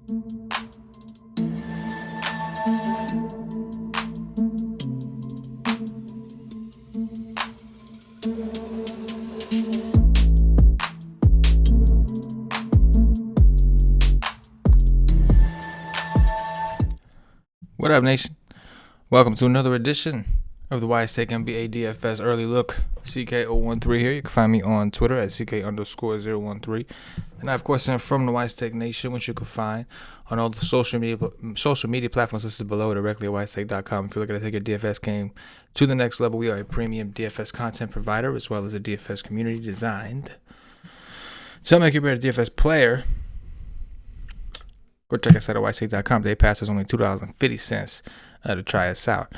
What up, nation? Welcome to another edition of the WiseTake NBA DFS Early Look. CK013 here. You can find me on Twitter at CK_013. And I, of course, am from the WiseTake Nation, which you can find on all the social media platforms listed below, directly at WiseTake.com. If you're looking to take your DFS game to the next level, we are a premium DFS content provider, as well as a DFS community designed to make you a better DFS player. Go check us out at WiseTake.com. Day pass is only $2.50 to try us out.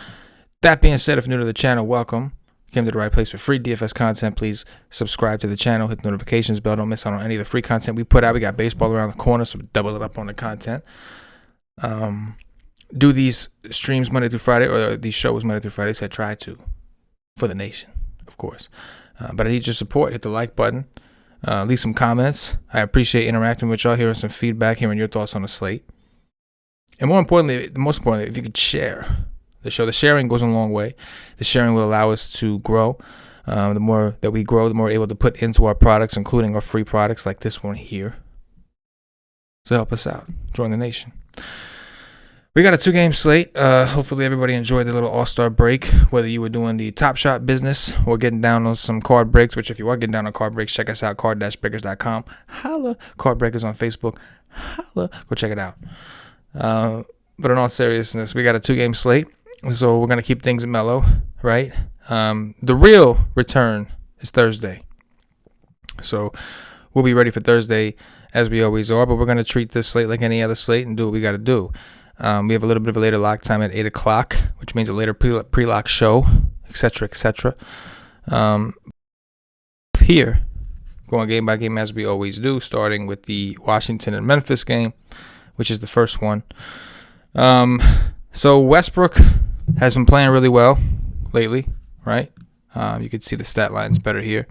That being said, if you're new to the channel, welcome. You came to the right place for free DFS content. Please subscribe to the channel. Hit the notifications bell. Don't miss out on any of the free content we put out. We got baseball around the corner, so double it up on the content. Do these streams Monday through Friday, or these shows Monday through Friday. I said try to, for the nation, of course. But I need your support. Hit the like button. Leave some comments. I appreciate interacting with y'all, hearing some feedback, hearing your thoughts on the slate. And most importantly, if you could share the show. The sharing goes a long way. The sharing will allow us to grow. The more that we grow, the more we're able to put into our products, including our free products like this one here. So help us out. Join the nation. We got a 2-game slate. Hopefully everybody enjoyed the little all-star break, whether you were doing the Top Shot business or getting down on some card breaks, which if you are getting down on card breaks, check us out, card-breakers.com. Holla. Card Breakers on Facebook. Holla. Go check it out. But in all seriousness, we got a 2-game slate, so we're going to keep things mellow, right? The real return is Thursday. So we'll be ready for Thursday as we always are, but we're going to treat this slate like any other slate and do what we got to do. We have a little bit of a later lock time at 8 o'clock, which means a later pre-lock show, etc., etc. Here, going game by game as we always do, starting with the Washington and Memphis game, which is the first one. So Westbrook has been playing really well lately, right? You can see the stat lines better here.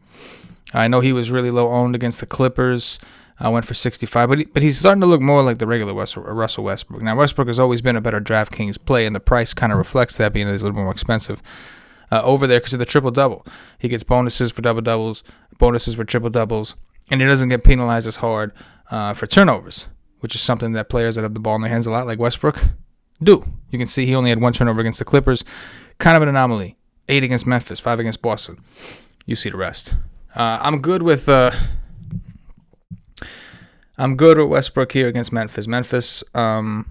I know he was really low owned against the Clippers. I went for 65, but he's starting to look more like the regular Russell Westbrook. Now, Westbrook has always been a better DraftKings play, and the price kind of reflects that, being that he's a little more expensive over there because of the triple-double. He gets bonuses for double-doubles, bonuses for triple-doubles, and he doesn't get penalized as hard for turnovers, which is something that players that have the ball in their hands a lot, like Westbrook, do. You can see he only had 1 turnover against the Clippers. Kind of an anomaly. 8 against Memphis, 5 against Boston. You see the rest. I'm good with Westbrook here against Memphis. Memphis, I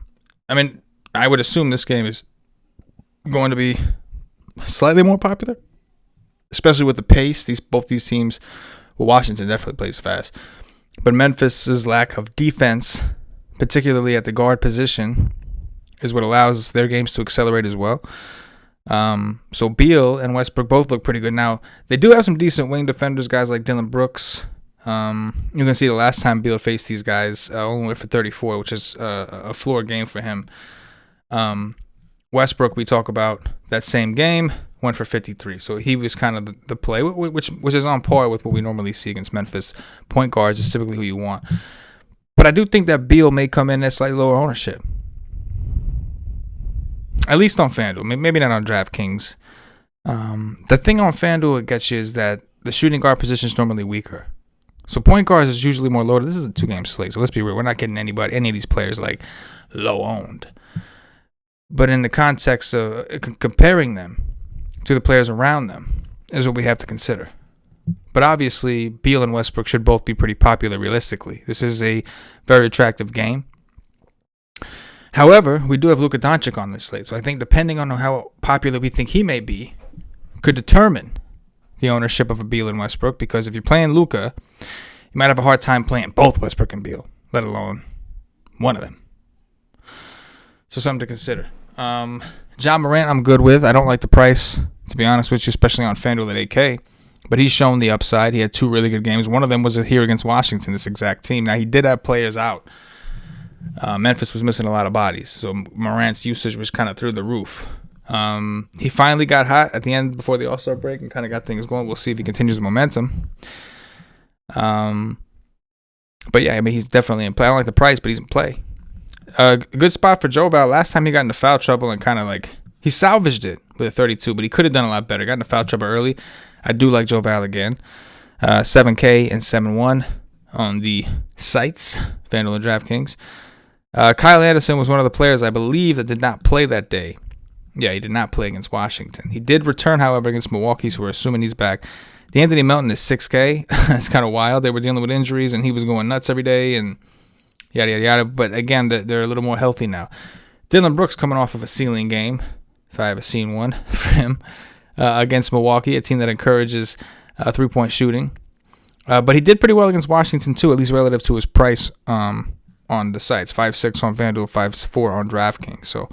would assume this game is going to be slightly more popular, especially with the pace. Both these teams, well, Washington definitely plays fast, but Memphis's lack of defense, particularly at the guard position, is what allows their games to accelerate as well. So Beal and Westbrook both look pretty good. Now, they do have some decent wing defenders, guys like Dylan Brooks. You can see the last time Beal faced these guys, only went for 34, which is a floor game for him. Westbrook, we talk about that same game, went for 53. So he was kind of the play, which is on par with what we normally see against Memphis. Point guards is typically who you want. But I do think that Beal may come in at slightly lower ownership. At least on FanDuel, maybe not on DraftKings. The thing on FanDuel it gets you is that the shooting guard position is normally weaker. So point guards is usually more loaded. This is a 2-game slate, so let's be real. We're not getting any of these players like low owned. But in the context of comparing them to the players around them is what we have to consider. But obviously, Beal and Westbrook should both be pretty popular realistically. This is a very attractive game. However, we do have Luka Doncic on this slate, so I think depending on how popular we think he may be, could determine the ownership of a Beal and Westbrook, because if you're playing Luka, you might have a hard time playing both Westbrook and Beal, let alone one of them. So something to consider. John Morant, I'm good with. I don't like the price, to be honest with you, especially on FanDuel at 8K. But he's shown the upside. He had 2 really good games. One of them was here against Washington, this exact team. Now, he did have players out. Memphis was missing a lot of bodies, so Morant's usage was kind of through the roof. He finally got hot at the end before the All-Star break and kind of got things going. We'll see if he continues the momentum. But yeah, I mean, he's definitely in play. I don't like the price, but he's in play. Good spot for Joe Val. Last time he got into foul trouble and kind of like he salvaged it with a 32, but he could have done a lot better. Got into foul trouble early. I do like Joe Val again. 7K and 7-1 on the sites, FanDuel and DraftKings. Kyle Anderson was one of the players, I believe, that did not play that day. Yeah, he did not play against Washington. He did return, however, against Milwaukee, so we're assuming he's back. DeAnthony Melton is 6K. That's kind of wild. They were dealing with injuries, and he was going nuts every day, and yada, yada, yada. But, again, they're a little more healthy now. Dylan Brooks coming off of a ceiling game, if I ever seen one for him, against Milwaukee, a team that encourages three-point shooting. But he did pretty well against Washington, too, at least relative to his price on the sites. 5.6 on FanDuel, 5.4 on DraftKings. So,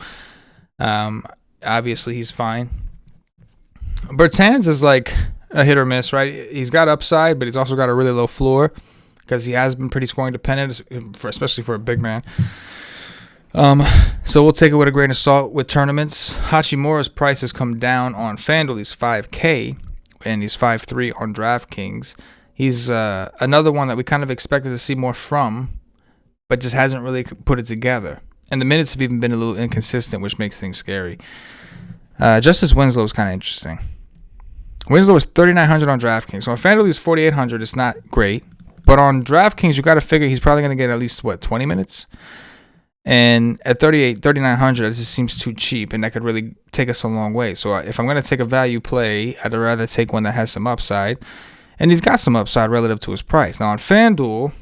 obviously, he's fine. Bertans is like a hit or miss, right? He's got upside, but he's also got a really low floor because he has been pretty scoring dependent, especially for a big man. So we'll take it with a grain of salt with tournaments. Hachimura's price has come down on FanDuel. He's 5K, and he's 5.3 on DraftKings. He's another one that we kind of expected to see more from, but just hasn't really put it together. And the minutes have even been a little inconsistent, which makes things scary. Justice Winslow is kind of interesting. Winslow is 3,900 on DraftKings. So on FanDuel, he's 4,800. It's not great. But on DraftKings, you got to figure he's probably going to get at least, 20 minutes? And at 3,900, it just seems too cheap, and that could really take us a long way. So if I'm going to take a value play, I'd rather take one that has some upside. And he's got some upside relative to his price. Now on FanDuel,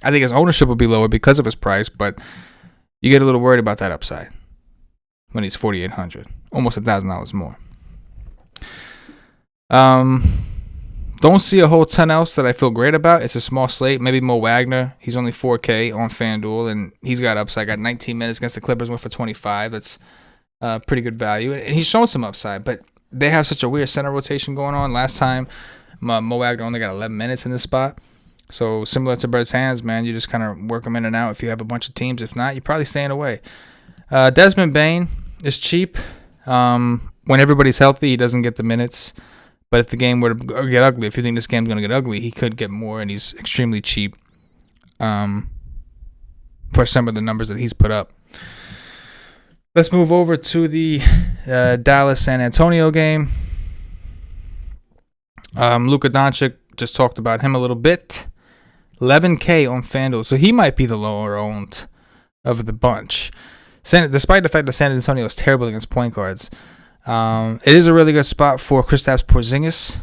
I think his ownership will be lower because of his price, but you get a little worried about that upside when he's 4,800, almost $1,000 more. Don't see a whole ton else that I feel great about. It's a small slate. Maybe Mo Wagner. He's only 4K on FanDuel, and he's got upside. Got 19 minutes against the Clippers, went for 25. That's pretty good value. And he's shown some upside, but they have such a weird center rotation going on. Last time, Mo Wagner only got 11 minutes in this spot. So similar to Bertans, man, you just kind of work them in and out if you have a bunch of teams. If not, you're probably staying away. Desmond Bane is cheap. When everybody's healthy, he doesn't get the minutes. But if the game were to get ugly, if you think this game's going to get ugly, he could get more, and he's extremely cheap for some of the numbers that he's put up. Let's move over to the Dallas-San Antonio game. Luka Doncic, just talked about him a little bit. 11K on FanDuel, so he might be the lower owned of the bunch. Despite the fact that San Antonio is terrible against point guards, it is a really good spot for Kristaps Porzingis.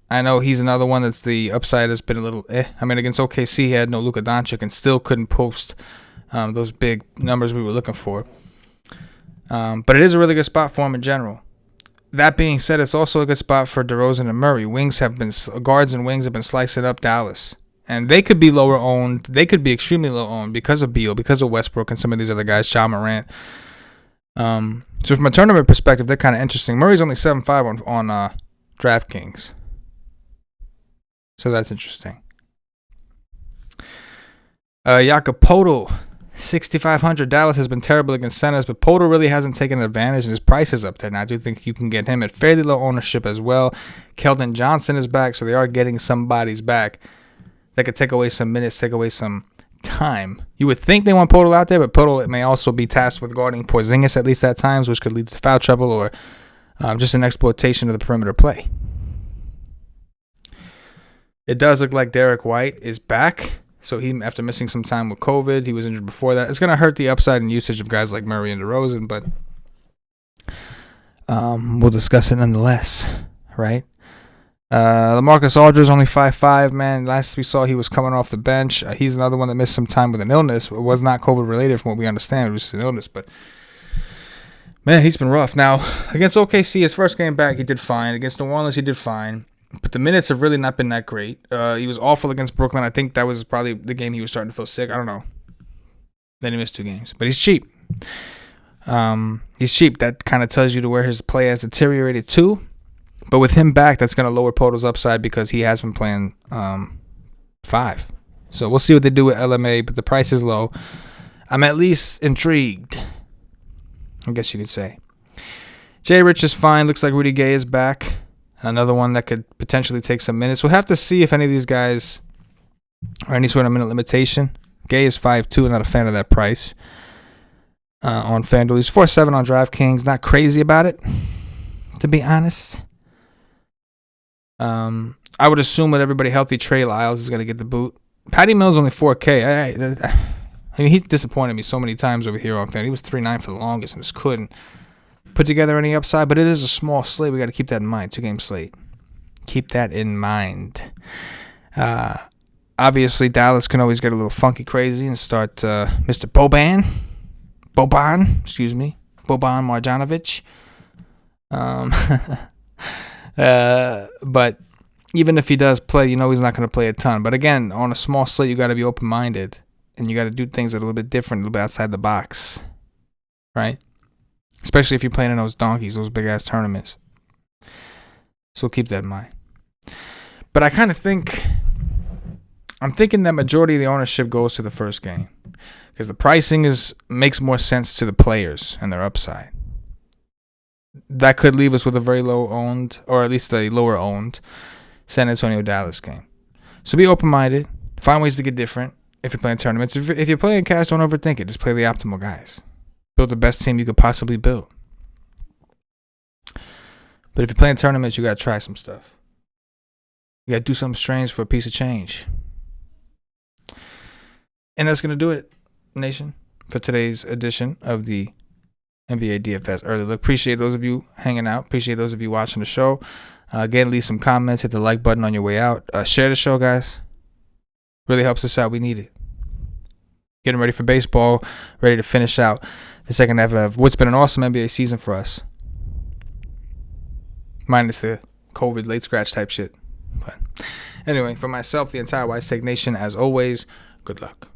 I know he's another one that's the upside has been a little I mean, against OKC, he had no Luka Doncic and still couldn't post those big numbers we were looking for. But it is a really good spot for him in general. That being said, it's also a good spot for DeRozan and Murray. Guards and wings have been slicing up Dallas. And they could be lower owned. They could be extremely low owned because of Beal, because of Westbrook, and some of these other guys, Ja Morant. So from a tournament perspective, they're kind of interesting. Murray's only 7.5 on DraftKings. So that's interesting. Jakob Poeltl, 6,500. Dallas has been terrible against centers, but Poeltl really hasn't taken advantage, and his price is up there. And I do think you can get him at fairly low ownership as well. Keldon Johnson is back, so they are getting somebody's back that could take away some minutes, take away some time. You would think they want Poeltl out there, but Poeltl may also be tasked with guarding Porzingis at least at times, which could lead to foul trouble or just an exploitation of the perimeter play. It does look like Derek White is back. So he, after missing some time with COVID, he was injured before that. It's going to hurt the upside and usage of guys like Murray and DeRozan, but we'll discuss it nonetheless, right? LaMarcus Aldridge only 5'5", man. Last we saw, he was coming off the bench. He's another one that missed some time with an illness. It was not COVID related from what we understand. It was just an illness, but man, he's been rough. Now, against OKC, his first game back, he did fine. Against New Orleans, he did fine. But the minutes have really not been that great. He was awful against Brooklyn. I think that was probably the game he was starting to feel sick. I don't know. Then he missed 2 games. But he's cheap. He's cheap. That kind of tells you to where his play has deteriorated too. But with him back, that's going to lower Poeltl's upside because he has been playing 5. So we'll see what they do with LMA, but the price is low. I'm at least intrigued, I guess you could say. Jay Rich is fine. Looks like Rudy Gay is back. Another one that could potentially take some minutes. We'll have to see if any of these guys are any sort of minute limitation Gay is 5'2", not a fan of that price. On FanDuel, he's 4.7 on DraftKings. Not crazy about it, to be honest. I would assume with everybody healthy, Trey Lyles is going to get the boot. Patty Mills only 4K. I mean, he disappointed me so many times over here on FanDuel. He was 3.9 for the longest and just couldn't put together any upside. But it is a small slate. We got to keep that in mind. 2-game slate. Keep that in mind. Obviously, Dallas can always get a little funky crazy and start Mr. Boban Marjanovic. But even if he does play, he's not going to play a ton. But again, on a small slate, you got to be open-minded. And you got to do things that are a little bit different, a little bit outside the box. Right? Especially if you're playing in those donkeys, those big-ass tournaments. So keep that in mind. But I kind of I'm thinking that majority of the ownership goes to the first game. Because the pricing makes more sense to the players and their upside. That could leave us with a very low-owned, or at least a lower-owned, San Antonio-Dallas game. So be open-minded. Find ways to get different if you're playing tournaments. If you're playing cash, don't overthink it. Just play the optimal guys. Build the best team you could possibly build. But if you're playing tournaments, you got to try some stuff. You got to do something strange for a piece of change. And that's going to do it, Nation, for today's edition of the NBA DFS Early Look. Appreciate those of you hanging out. Appreciate those of you watching the show. Again, leave some comments. Hit the like button on your way out. Share the show, guys. Really helps us out. We need it. Getting ready for baseball. Ready to finish out the second half of what's been an awesome NBA season for us. Minus the COVID late scratch type shit. But anyway, for myself, the entire WiseTake Nation, as always, good luck.